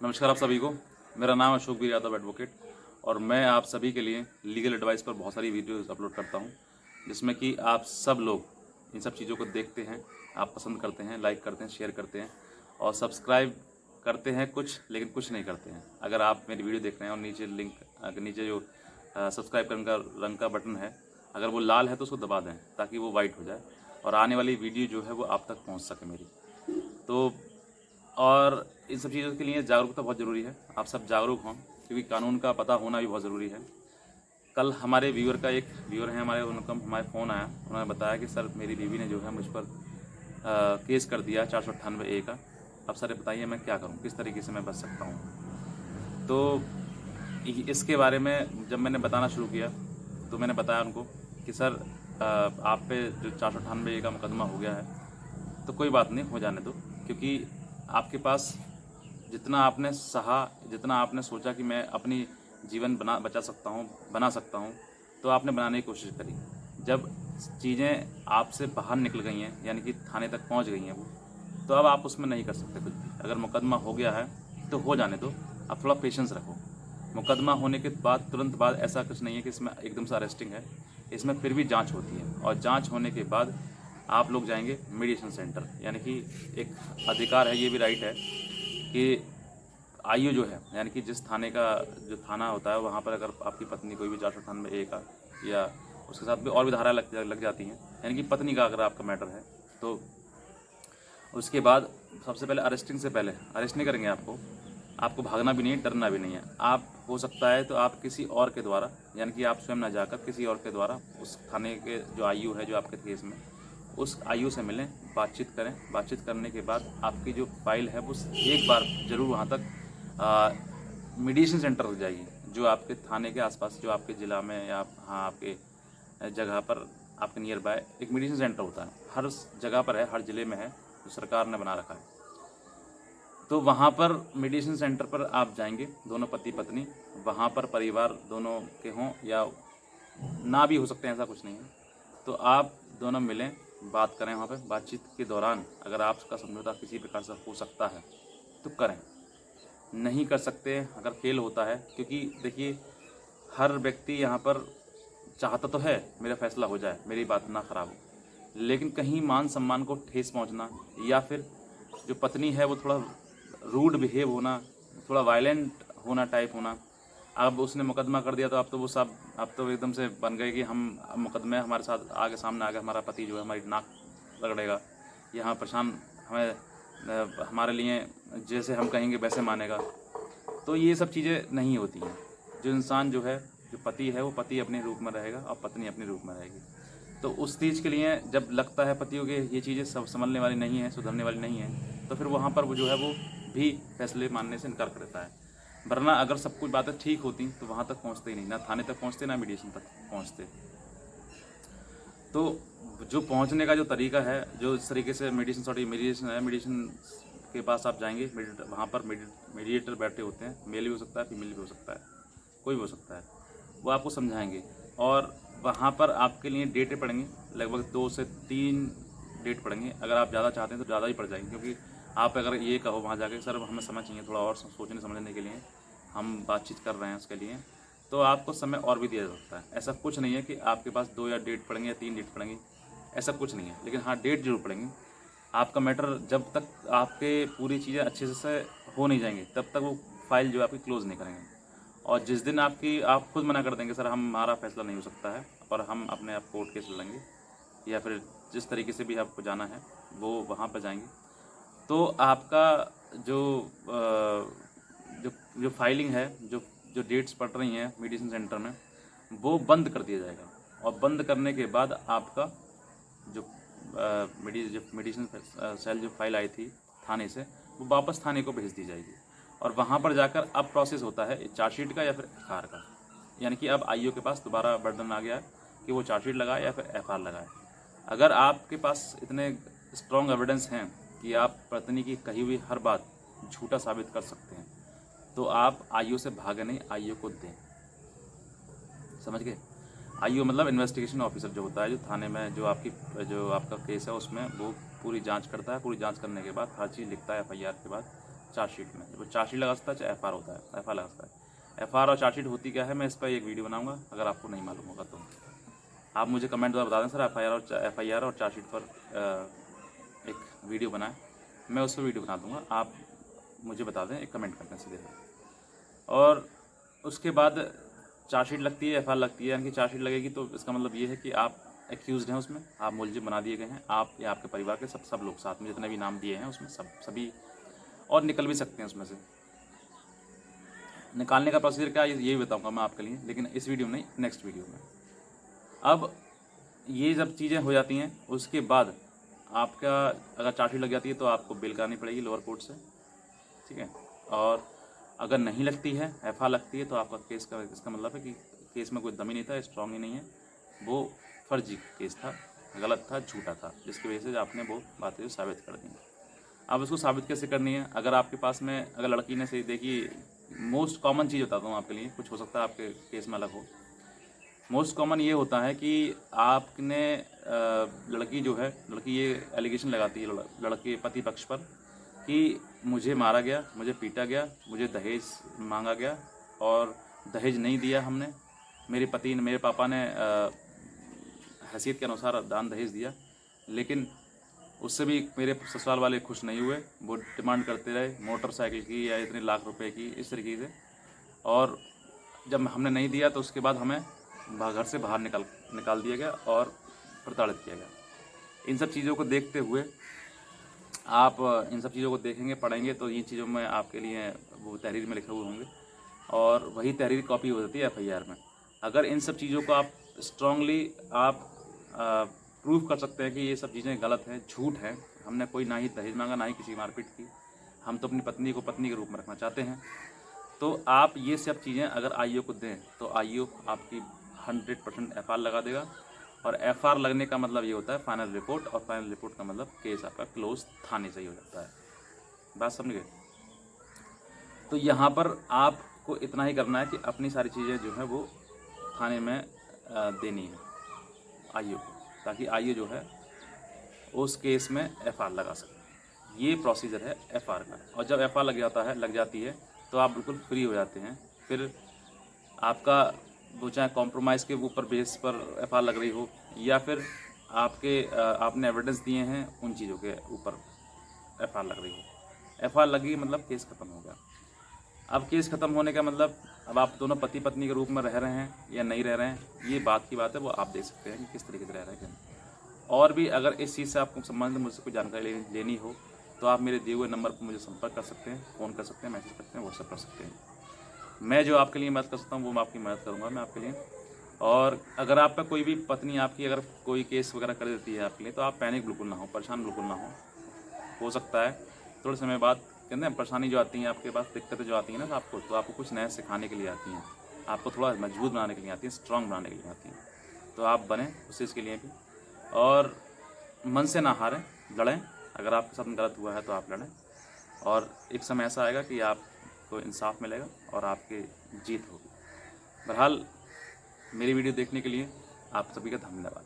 नमस्कार आप सभी को। मेरा नाम अशोक वीर यादव एडवोकेट और मैं आप सभी के लिए लीगल एडवाइस पर बहुत सारी वीडियोस अपलोड करता हूं, जिसमें कि आप सब लोग इन सब चीज़ों को देखते हैं, आप पसंद करते हैं, लाइक करते हैं, शेयर करते हैं और सब्सक्राइब करते हैं कुछ, लेकिन कुछ नहीं करते हैं। अगर आप मेरी वीडियो देख रहे हैं और नीचे लिंक नीचे जो सब्सक्राइब करने का रंग का बटन है, अगर वो लाल है तो उसको दबा दें ताकि वो वाइट हो जाए और आने वाली वीडियो जो है वो आप तक पहुँच सके मेरी। तो और इन सब चीज़ों के लिए जागरूकता बहुत ज़रूरी है। आप सब जागरूक हों क्योंकि कानून का पता होना भी बहुत ज़रूरी है। कल हमारे एक व्यूअर हैं हमारे, उनका हमारे फ़ोन आया, उन्होंने बताया कि सर मेरी बीवी ने जो है मुझ पर केस कर दिया 498A का। अब सर बताइए मैं क्या करूं, किस तरीके से मैं बच सकता हूं। तो इसके बारे में जब मैंने बताना शुरू किया तो मैंने बताया उनको कि सर आप पे जो 498A का मुकदमा हो गया है तो कोई बात नहीं, हो जाने दो, क्योंकि आपके पास जितना आपने सहा, जितना आपने सोचा कि मैं अपनी जीवन बना सकता हूँ, तो आपने बनाने की कोशिश करी। जब चीज़ें आपसे बाहर निकल गई हैं, यानी कि थाने तक पहुँच गई हैं वो, तो अब आप उसमें नहीं कर सकते कुछ भी। अगर मुकदमा हो गया है तो हो जाने दो, अब थोड़ा पेशेंस रखो। मुकदमा होने के बाद तुरंत बाद ऐसा कुछ नहीं है कि इसमें एकदम से अरेस्टिंग है, इसमें फिर भी जांच होती है और जांच होने के बाद आप लोग जाएंगे मीडिएशन सेंटर, यानी कि एक अधिकार है, ये भी राइट है कि आयु जो है, यानी कि जिस थाने का जो थाना होता है वहाँ पर अगर आपकी पत्नी कोई भी 498A का या उसके साथ भी और भी धारा लग जाती हैं, यानी कि पत्नी का अगर आपका मैटर है, तो उसके बाद सबसे पहले अरेस्टिंग से पहले अरेस्ट नहीं करेंगे आपको भागना भी नहीं है, डरना भी नहीं है। आप हो सकता है तो आप किसी और के द्वारा, यानी कि आप स्वयं ना जाकर किसी और के द्वारा उस थाने के जो आयु है जो आपके केस में, उस आयु से मिलें, बातचीत करें। बातचीत करने के बाद आपकी जो फाइल है वो एक बार ज़रूर वहाँ तक मीडिएशन सेंटर तक जाइए, जो आपके थाने के आसपास, जो आपके ज़िला में या हाँ आपके जगह पर आपके नियर बाय एक मीडिएशन सेंटर होता है, हर जगह पर है, हर ज़िले में है, जो सरकार ने बना रखा है। तो वहाँ पर मीडिएशन सेंटर पर आप जाएंगे, दोनों पति पत्नी, वहाँ पर परिवार दोनों के हों या ना भी हो सकते हैं, ऐसा कुछ नहीं है। तो आप दोनों मिलें, बात करें वहाँ पे। बातचीत के दौरान अगर आपका समझौता किसी प्रकार से हो सकता है तो करें, नहीं कर सकते अगर फेल होता है, क्योंकि देखिए हर व्यक्ति यहाँ पर चाहता तो है मेरा फैसला हो जाए, मेरी बात ना खराब हो, लेकिन कहीं मान सम्मान को ठेस पहुँचना या फिर जो पत्नी है वो थोड़ा रूड बिहेव होना, थोड़ा वायलेंट होना, टाइप होना। अब उसने मुकदमा कर दिया तो अब तो एकदम से बन गए कि हम अब मुकदमे हमारे साथ आगे सामने आगे हमारा पति जो है हमारी नाक रगड़ेगा, यहाँ परेशान हमें हमारे लिए जैसे हम कहेंगे वैसे मानेगा। तो ये सब चीज़ें नहीं होती हैं। जो इंसान जो है, जो पति है, वो पति अपने रूप में रहेगा और पत्नी अपने रूप में रहेगी। तो उस चीज़ के लिए जब लगता है पतियों के ये चीज़ें सब संभलने वाली नहीं है, सुधरने वाली नहीं है, तो फिर वहाँ पर वो जो है वो भी फैसले मानने से इनकार कर देता है। वरना अगर सब कुछ बातें ठीक होती तो वहाँ तक पहुँचते ही नहीं, ना थाने तक पहुँचते ना मीडिएशन तक पहुँचते। तो जो पहुँचने का जो तरीका है, जो इस तरीके से मीडिएशन है, मीडिएशन के पास आप जाएंगे, वहाँ पर मीडिएटर बैठे होते हैं, मेल भी हो सकता है, फीमेल भी हो सकता है, कोई भी हो सकता है, वो आपको समझाएंगे। और वहाँ पर आपके लिए डेटें पड़ेंगी, लगभग 2 से 3 डेट पड़ेंगे। अगर आप ज़्यादा चाहते हैं तो ज़्यादा ही पड़ जाएंगे, क्योंकि आप अगर ये कहो वहाँ जाके सर हमें समय चाहिए थोड़ा और सोचने समझने के लिए, हम बातचीत कर रहे हैं उसके लिए, तो आपको समय और भी दिया जा सकता है। ऐसा कुछ नहीं है कि आपके पास 2 या डेट पड़ेंगे या 3 डेट पड़ेंगी, ऐसा कुछ नहीं है, लेकिन हाँ डेट जरूर पड़ेंगी। आपका मैटर जब तक आपके पूरी चीज़ें अच्छे से हो नहीं जाएंगी तब तक वो फाइल जो है आपकी क्लोज़ नहीं करेंगे। और जिस दिन आप खुद मना कर देंगे सर हमारा फैसला नहीं हो सकता है और हम अपने आप कोर्ट केस लड़ेंगे, या फिर जिस तरीके से भी आपको जाना है वो वहाँ पर जाएंगे, तो आपका जो जो जो फाइलिंग है, जो जो डेट्स पड़ रही हैं मीडिएशन सेंटर में, वो बंद कर दिया जाएगा। और बंद करने के बाद आपका जो मीडिएशन सेल जो फाइल आई थी थाने से, वो वापस थाने को भेज दी जाएगी। और वहाँ पर जाकर अब प्रोसेस होता है चार्जशीट का या फिर एफआईआर का, यानी कि अब आईओ के पास दोबारा बर्डन आ गया है कि वो चार्जशीट लगाए या फिर एफआईआर लगाए। अगर आपके पास इतने स्ट्रॉन्ग एविडेंस हैं कि आप पत्नी की कही हुई हर बात झूठा साबित कर सकते हैं, तो आप आईओ से भागे नहीं, आईओ को दें। समझ गए? आईओ मतलब इन्वेस्टिगेशन ऑफिसर जो होता है, जो थाने में जो आपका केस है उसमें वो पूरी जांच करता है। पूरी जांच करने के बाद हर चीज़ लिखता है एफआईआर के बाद, चार्जशीट में। जब चार्जशीट लगा सकता है चाहे FR होता है, FR लगा सकता है। FR और चार्जशीट होती क्या है, मैं इस पर एक वीडियो बनाऊंगा, अगर आपको नहीं मालूम होगा तो आप मुझे कमेंट द्वारा बता दें सर FIR और चार्जशीट पर एक वीडियो बनाएं, मैं उस पर वीडियो बना दूंगा, आप मुझे बता दें, एक कमेंट करना सीधे। और उसके बाद चार्जशीट लगती है, FIR लगती है, यानी कि चार्जशीट लगेगी तो इसका मतलब ये है कि आप एक्यूज़ड हैं उसमें, आप मुलजिम बना दिए गए हैं, आप या आपके परिवार के सब लोग साथ में जितने भी नाम दिए हैं उसमें सभी, और निकल भी सकते हैं उसमें से। निकालने का प्रोसीजर क्या है ये भी बताऊंगा मैं आपके लिए, लेकिन इस वीडियो में नहीं, नेक्स्ट वीडियो में। अब ये जब चीज़ें हो जाती हैं उसके बाद आपका अगर चार्जशीट लग जाती है तो आपको बेल करानी पड़ेगी लोअर कोर्ट से, ठीक है। और अगर नहीं लगती है, FIR लगती है, तो आपका केस का इसका मतलब है कि केस में कोई दम ही नहीं था, स्ट्रॉन्ग ही नहीं है, वो फर्जी केस था, गलत था, झूठा था, जिसकी वजह से आपने वो बातें जो साबित कर दी। अब उसको साबित कैसे करनी है, अगर आपके पास में अगर लड़की ने सही देखिए, मोस्ट कॉमन चीज़ बताता हूँ आपके लिए, कुछ हो सकता है आपके केस में अलग हो। मोस्ट कॉमन ये होता है कि आपने लड़की जो है, लड़की ये एलिगेशन लगाती है लड़के पति पक्ष पर कि मुझे मारा गया, मुझे पीटा गया, मुझे दहेज मांगा गया और दहेज नहीं दिया हमने, मेरे पति ने, मेरे पापा ने हैसियत के अनुसार दान दहेज दिया, लेकिन उससे भी मेरे ससुराल वाले खुश नहीं हुए, वो डिमांड करते रहे मोटरसाइकिल की या इतने लाख रुपए की, इस तरीके से। और जब हमने नहीं दिया तो उसके बाद हमें घर से बाहर निकाल दिया गया और प्रताड़ित किया गया। इन सब चीज़ों को देखते हुए आप इन सब चीज़ों को देखेंगे, पढ़ेंगे, तो इन चीज़ों में आपके लिए वो तहरीर में लिखे हुए होंगे और वही तहरीर कॉपी हो जाती है FIR में। अगर इन सब चीज़ों को आप स्ट्रांगली आप प्रूव कर सकते हैं कि ये सब चीज़ें गलत हैं, झूठ है, हमने कोई ना ही दहेज मांगा, ना ही किसी की मारपीट की, हम तो अपनी पत्नी को पत्नी के रूप में रखना चाहते हैं, तो आप ये सब चीज़ें अगर IO को दें तो IO आपकी 100% FIR लगा देगा। और FIR लगने का मतलब ये होता है फाइनल रिपोर्ट, और फाइनल रिपोर्ट का मतलब केस आपका क्लोज थाने से ही हो जाता है। बात समझ गए? तो यहाँ पर आपको इतना ही करना है कि अपनी सारी चीज़ें जो है वो थाने में देनी है IO को, ताकि IO जो है उस केस में FIR लगा सके। ये प्रोसीजर है FIR का। और जब FIR लग जाती है तो आप बिल्कुल फ्री हो जाते हैं। फिर आपका वो चाहे कॉम्प्रोमाइज़ के ऊपर बेस पर FIR लग रही हो, या फिर आपने एविडेंस दिए हैं उन चीज़ों के ऊपर FIR लग रही हो। FIR लगी मतलब केस ख़त्म हो गया। अब केस ख़त्म होने का मतलब अब आप दोनों पति पत्नी के रूप में रह रहे हैं या नहीं रह रहे हैं, ये बात की बात है, वो आप देख सकते हैं कि किस तरीके से रह रहे हैं। और भी अगर इस चीज़ से आपको संबंधित मुझसे कोई जानकारी लेनी हो तो आप मेरे दिए हुए नंबर पर मुझे संपर्क कर सकते हैं, फ़ोन कर सकते हैं, मैसेज करते हैं, व्हाट्सएप कर सकते हैं। मैं जो आपके लिए मदद कर सकता हूँ वो मैं आपकी मदद करूँगा मैं आपके लिए। और अगर आप पे कोई भी पत्नी आपकी अगर कोई केस वगैरह कर देती है आपके लिए, तो आप पैनिक बिल्कुल ना हो, परेशान बिल्कुल ना हो सकता है थोड़े समय बाद कहते हैं परेशानी जो आती है आपके पास, दिक्कतें जो आती हैं ना आपको, तो आपको कुछ नया सिखाने के लिए आती हैं, आपको थोड़ा मजबूत बनाने के लिए आती हैं, स्ट्रॉन्ग बनाने के लिए आती हैं। तो आप बने उस चीज़ के लिए भी, और मन से ना हारें, लड़ें। अगर आपके साथ गलत हुआ है तो आप लड़ें, और एक समय ऐसा आएगा कि आपको इंसाफ मिलेगा और आपकी जीत होगी। बहरहाल मेरी वीडियो देखने के लिए आप सभी का धन्यवाद।